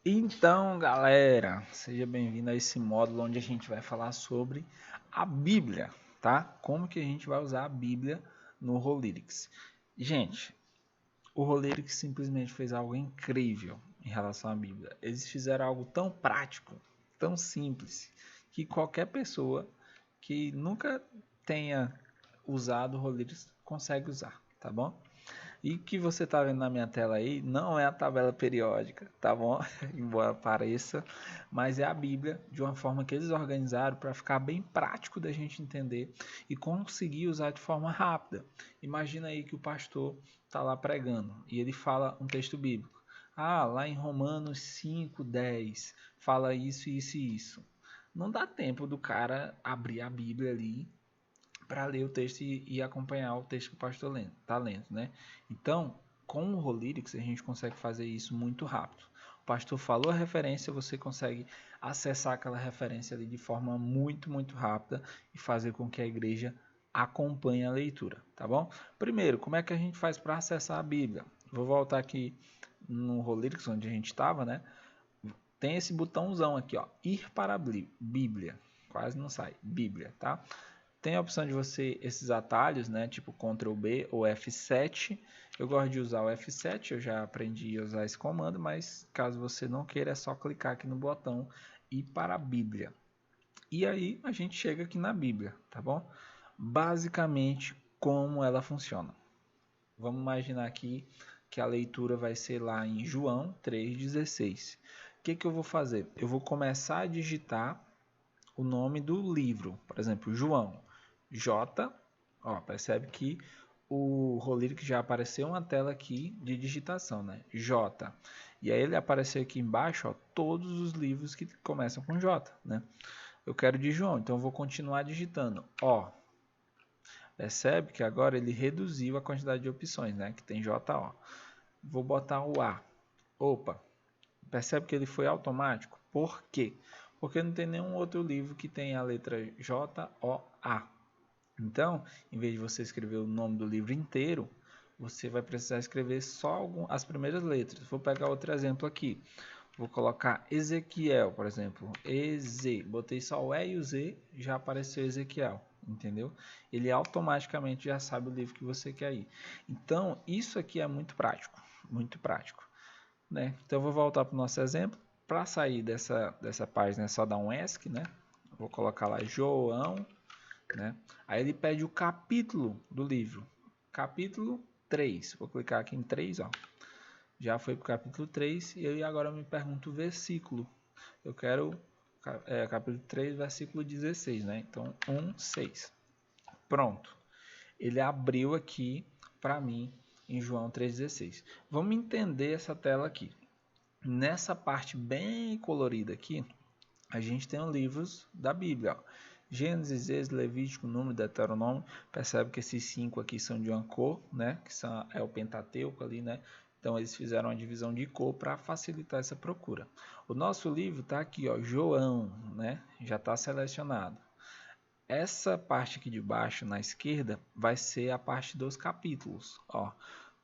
Então, galera, seja bem-vindo a esse módulo onde a gente vai falar sobre a Bíblia, tá? Como que a gente vai usar a Bíblia no Holytics. Gente, o Holytics simplesmente fez algo incrível em relação à Bíblia. Eles fizeram algo tão prático, tão simples, que qualquer pessoa que nunca tenha usado o Holytics consegue usar, tá bom? E o que você está vendo na minha tela aí não é a tabela periódica, tá bom? Embora pareça, mas é a Bíblia de uma forma que eles organizaram para ficar bem prático da gente entender e conseguir usar de forma rápida. Imagina aí que o pastor está lá pregando e ele fala um texto bíblico. Ah, lá em Romanos 5:10 fala isso, isso e isso. Não dá tempo do cara abrir a Bíblia ali para ler o texto e acompanhar o texto que o pastor está lendo, né? Então, com o Holytics, a gente consegue fazer isso muito rápido. O pastor falou a referência, você consegue acessar aquela referência ali de forma muito rápida e fazer com que a igreja acompanhe a leitura, tá bom? Primeiro, como é que a gente faz para acessar a Bíblia? Vou voltar aqui no Holytics, onde a gente estava, né? Tem esse botãozão aqui, ó, ir para a Bíblia. Quase não sai, Bíblia, tá? Tem a opção de você, esses atalhos, né, tipo Ctrl B ou F7. Eu gosto de usar o F7, eu já aprendi a usar esse comando, mas caso você não queira, é só clicar aqui no botão e ir para a Bíblia. E aí a gente chega aqui na Bíblia, tá bom? Basicamente, como ela funciona. Vamos imaginar aqui que a leitura vai ser lá em João 3,16. O que eu vou fazer? Eu vou começar a digitar o nome do livro. Por exemplo, João. J. Ó, percebe que o Holytic já apareceu uma tela aqui de digitação, né? J. E aí ele apareceu aqui embaixo, ó, todos os livros que começam com J, né? Eu quero de João, então eu vou continuar digitando. Ó, percebe que agora ele reduziu a quantidade de opções, né? Que tem J, O. Vou botar o A. Opa, percebe que ele foi automático? Por quê? Porque não tem nenhum outro livro que tenha a letra J, O, A. Então, em vez de você escrever o nome do livro inteiro, você vai precisar escrever só as primeiras letras. Vou pegar outro exemplo aqui. Vou colocar Ezequiel, por exemplo. EZ. Botei só o E e o Z, já apareceu Ezequiel. Entendeu? Ele automaticamente já sabe o livro que você quer ir. Então, isso aqui é muito prático. Muito prático. Né? Então, eu vou voltar para o nosso exemplo. Para sair dessa página, é só dar um ESC, né? Vou colocar lá João, né? Aí ele pede o capítulo do livro. Capítulo 3. Vou clicar aqui em 3, ó. Já foi para o capítulo 3 e ele agora me pergunta o versículo. Eu quero capítulo 3, versículo 16, né? Então, 1, 6. Pronto. Ele abriu aqui para mim em João 3,16. Vamos entender essa tela aqui. Nessa parte bem colorida aqui, a gente tem os livros da Bíblia. Ó. Gênesis, Êxodo, Levítico, Número, Deuteronômio. Percebe que esses 5 aqui são de uma cor, né? Que é o Pentateuco ali, né? Então eles fizeram uma divisão de cor para facilitar essa procura. O nosso livro está aqui, ó, João, né? Já está selecionado. Essa parte aqui de baixo, na esquerda, vai ser a parte dos capítulos. Ó,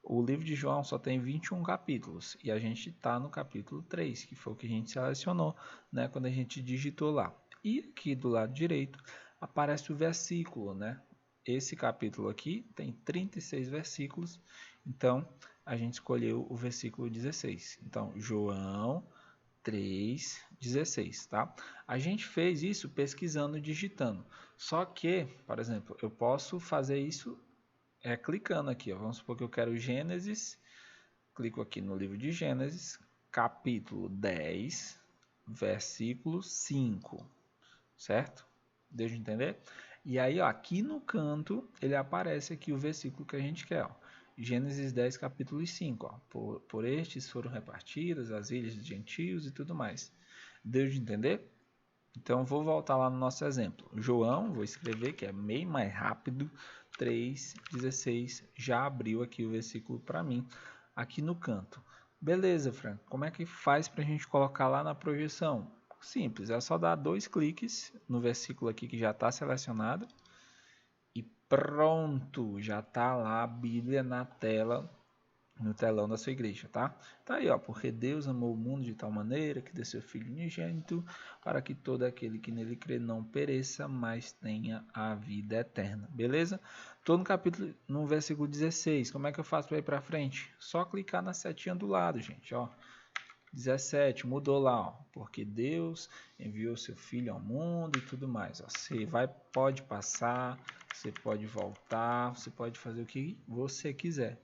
o livro de João só tem 21 capítulos e a gente está no capítulo 3, que foi o que a gente selecionou, né, quando a gente digitou lá. E aqui do lado direito aparece o versículo, né? Esse capítulo aqui tem 36 versículos, então a gente escolheu o versículo 16. Então, João 3,16, tá? A gente fez isso pesquisando, digitando. Só que, por exemplo, eu posso fazer isso clicando aqui. Ó. Vamos supor que eu quero Gênesis. Clico aqui no livro de Gênesis, capítulo 10, versículo 5, certo? Deixa eu entender? E aí, ó, aqui no canto, ele aparece aqui o versículo que a gente quer. Ó. Gênesis 10, capítulo 5. Ó. Por estes foram repartidas as ilhas dos gentios e tudo mais. Deu de entender? Então, vou voltar lá no nosso exemplo. João, vou escrever que é meio mais rápido. 3,16 já abriu aqui o versículo para mim, aqui no canto. Beleza, Frank, como é que faz para a gente colocar lá na projeção? Simples, é só dar 2 cliques no versículo aqui que já está selecionado e pronto, já está lá a Bíblia na tela no telão da sua igreja, tá? Tá aí, ó, porque Deus amou o mundo de tal maneira que deu seu Filho unigênito para que todo aquele que nele crê não pereça, mas tenha a vida eterna, beleza? Tô no versículo 16, como é que eu faço para ir para frente? Só clicar na setinha do lado, gente, ó. 17, mudou lá, ó, porque Deus enviou seu Filho ao mundo e tudo mais. Ó. Você pode passar, você pode voltar, você pode fazer o que você quiser.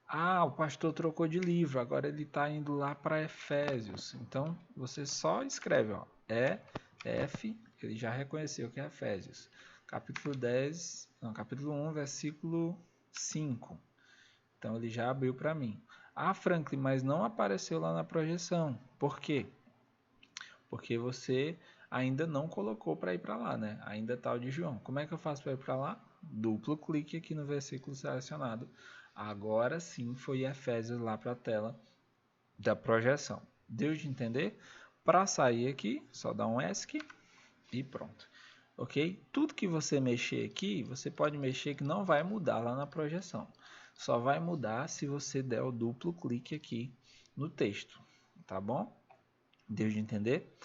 Ah, o pastor trocou de livro, agora ele está indo lá para Efésios. Então, você só escreve, ó, F, ele já reconheceu que é Efésios. Capítulo 10, não, capítulo 1, versículo 5. Então, ele já abriu para mim. Ah, Franklin, mas não apareceu lá na projeção. Por quê? Porque você ainda não colocou para ir para lá, né? Ainda está o de João. Como é que eu faço para ir para lá? Duplo clique aqui no versículo selecionado. Agora sim foi Efésios lá para a tela da projeção. Deu de entender? Para sair aqui, só dá um ESC e pronto. Ok? Tudo que você mexer aqui, você pode mexer que não vai mudar lá na projeção. Só vai mudar se você der o duplo clique aqui no texto. Tá bom? Deu de entender?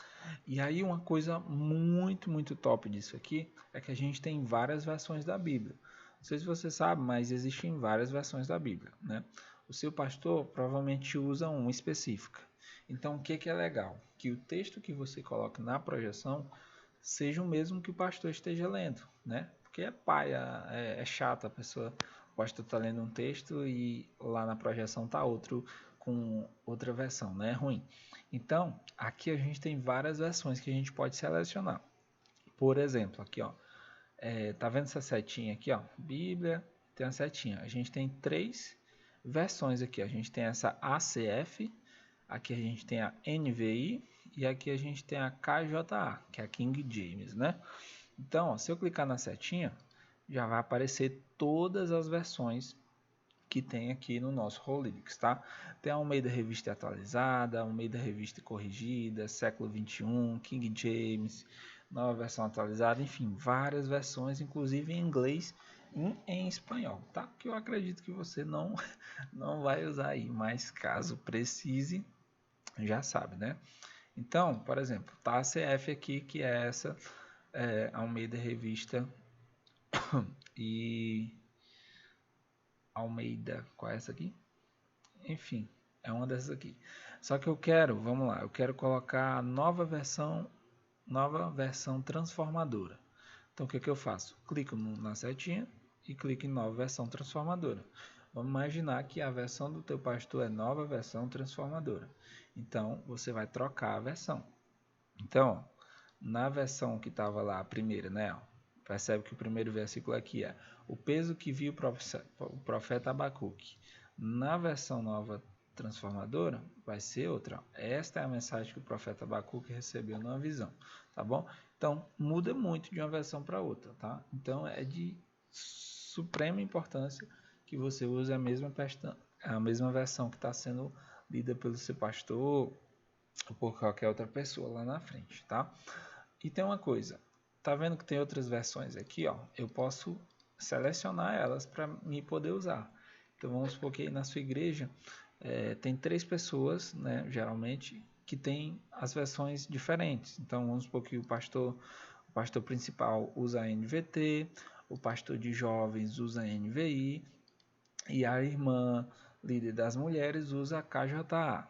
E aí uma coisa muito top disso aqui é que a gente tem várias versões da Bíblia. Não sei se você sabe, mas existem várias versões da Bíblia, né? O seu pastor provavelmente usa uma específica. Então, o que é legal? Que o texto que você coloca na projeção seja o mesmo que o pastor esteja lendo, né? Porque é paia, é chato a pessoa, o pastor está lendo um texto e lá na projeção tá outro com outra versão, né? É ruim. Então, aqui a gente tem várias versões que a gente pode selecionar. Por exemplo, aqui, ó, tá vendo essa setinha aqui, ó? Bíblia, tem a setinha. A gente tem três versões aqui. A gente tem essa ACF, aqui a gente tem a NVI e aqui a gente tem a KJA, que é a King James, né? Então, ó, se eu clicar na setinha, já vai aparecer todas as versões que tem aqui no nosso Hollywood, tá? Tem a Almeida Revista Atualizada, Almeida Revista Corrigida, Século 21, King James, nova versão atualizada, enfim, várias versões, inclusive em inglês e em espanhol, tá? Que eu acredito que você não vai usar aí, mas caso precise, já sabe, né? Então, por exemplo, tá a CF aqui, que é essa Almeida Revista e Almeida, qual é essa aqui? Enfim, é uma dessas aqui. Só que eu quero, vamos lá, eu quero colocar a nova versão transformadora. Então o que eu faço? Clico na setinha e clico em nova versão transformadora. Vamos imaginar que a versão do teu pastor é nova versão transformadora. Então você vai trocar a versão. Então, ó, na versão que estava lá, a primeira, né? Ó, percebe que o primeiro versículo aqui é o peso que viu o profeta Abacuque. Na versão nova transformadora, vai ser outra. Esta é a mensagem que o profeta Abacuque recebeu numa visão, tá bom? Então, muda muito de uma versão para outra, tá? Então, é de suprema importância que você use a mesma versão que está sendo lida pelo seu pastor ou por qualquer outra pessoa lá na frente, tá? E tem uma coisa, tá vendo que tem outras versões aqui, ó? Eu posso selecionar elas para me poder usar. Então vamos supor que na sua igreja tem 3 pessoas, né, geralmente, que tem as versões diferentes. Então vamos supor que o pastor principal usa a NVT, o pastor de jovens usa a NVI e a irmã líder das mulheres usa a KJA.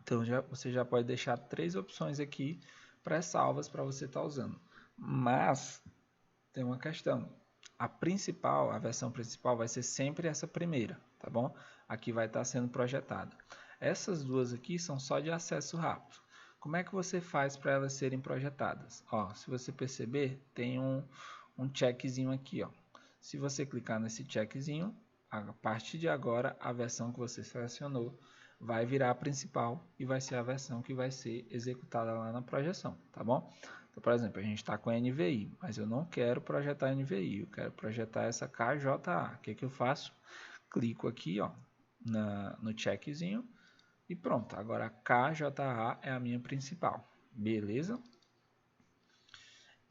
Então você já pode deixar 3 opções aqui pré-salvas para você estar usando. Mas tem uma questão. A versão principal vai ser sempre essa primeira, tá bom? Aqui vai estar sendo projetada. Essas duas aqui são só de acesso rápido. Como é que você faz para elas serem projetadas? Ó, se você perceber, tem um checkzinho aqui, ó. Se você clicar nesse checkzinho, a partir de agora, a versão que você selecionou vai virar a principal e vai ser a versão que vai ser executada lá na projeção, tá bom? Então, por exemplo, a gente está com a NVI, mas eu não quero projetar NVI, eu quero projetar essa KJA. O que eu faço? Clico aqui, ó, no checkzinho e pronto. Agora a KJA é a minha principal, beleza?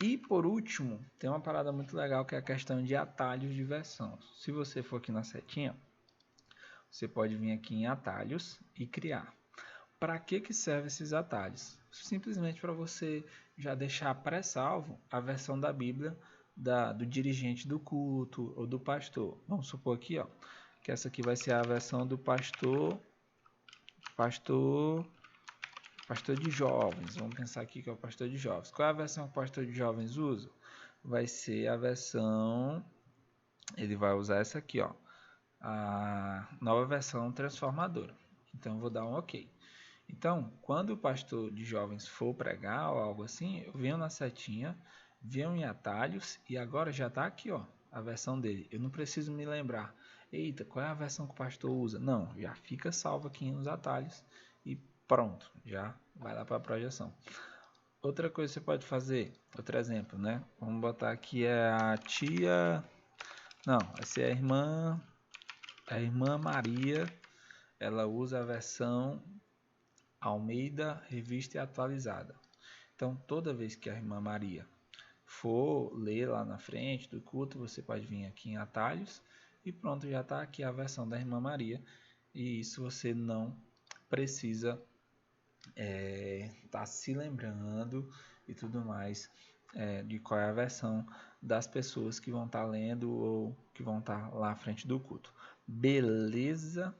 E por último, tem uma parada muito legal que é a questão de atalhos de versão. Se você for aqui na setinha, você pode vir aqui em atalhos e criar. Para que servem esses atalhos? Simplesmente para você já deixar pré-salvo a versão da Bíblia do dirigente do culto ou do pastor. Vamos supor aqui, ó, que essa aqui vai ser a versão do pastor de jovens. Vamos pensar aqui que é o pastor de jovens. Qual é a versão que o pastor de jovens usa? Vai ser a versão, ele vai usar essa aqui, ó, a nova versão transformadora. Então eu vou dar um OK. Então, quando o pastor de jovens for pregar ou algo assim, eu venho na setinha, venho em atalhos e agora já está aqui, ó, a versão dele. Eu não preciso me lembrar, eita, qual é a versão que o pastor usa? Não, já fica salvo aqui nos atalhos e pronto, já vai lá para a projeção. Outra coisa que você pode fazer, outro exemplo, né? Vamos botar aqui a tia, não, vai ser a irmã Maria, ela usa a versão Almeida, revista e atualizada. Então, toda vez que a irmã Maria for ler lá na frente do culto, você pode vir aqui em atalhos e pronto, já está aqui a versão da irmã Maria. E isso você não precisa tá se lembrando e tudo mais de qual é a versão das pessoas que vão estar lendo ou que vão estar lá à frente do culto. Beleza?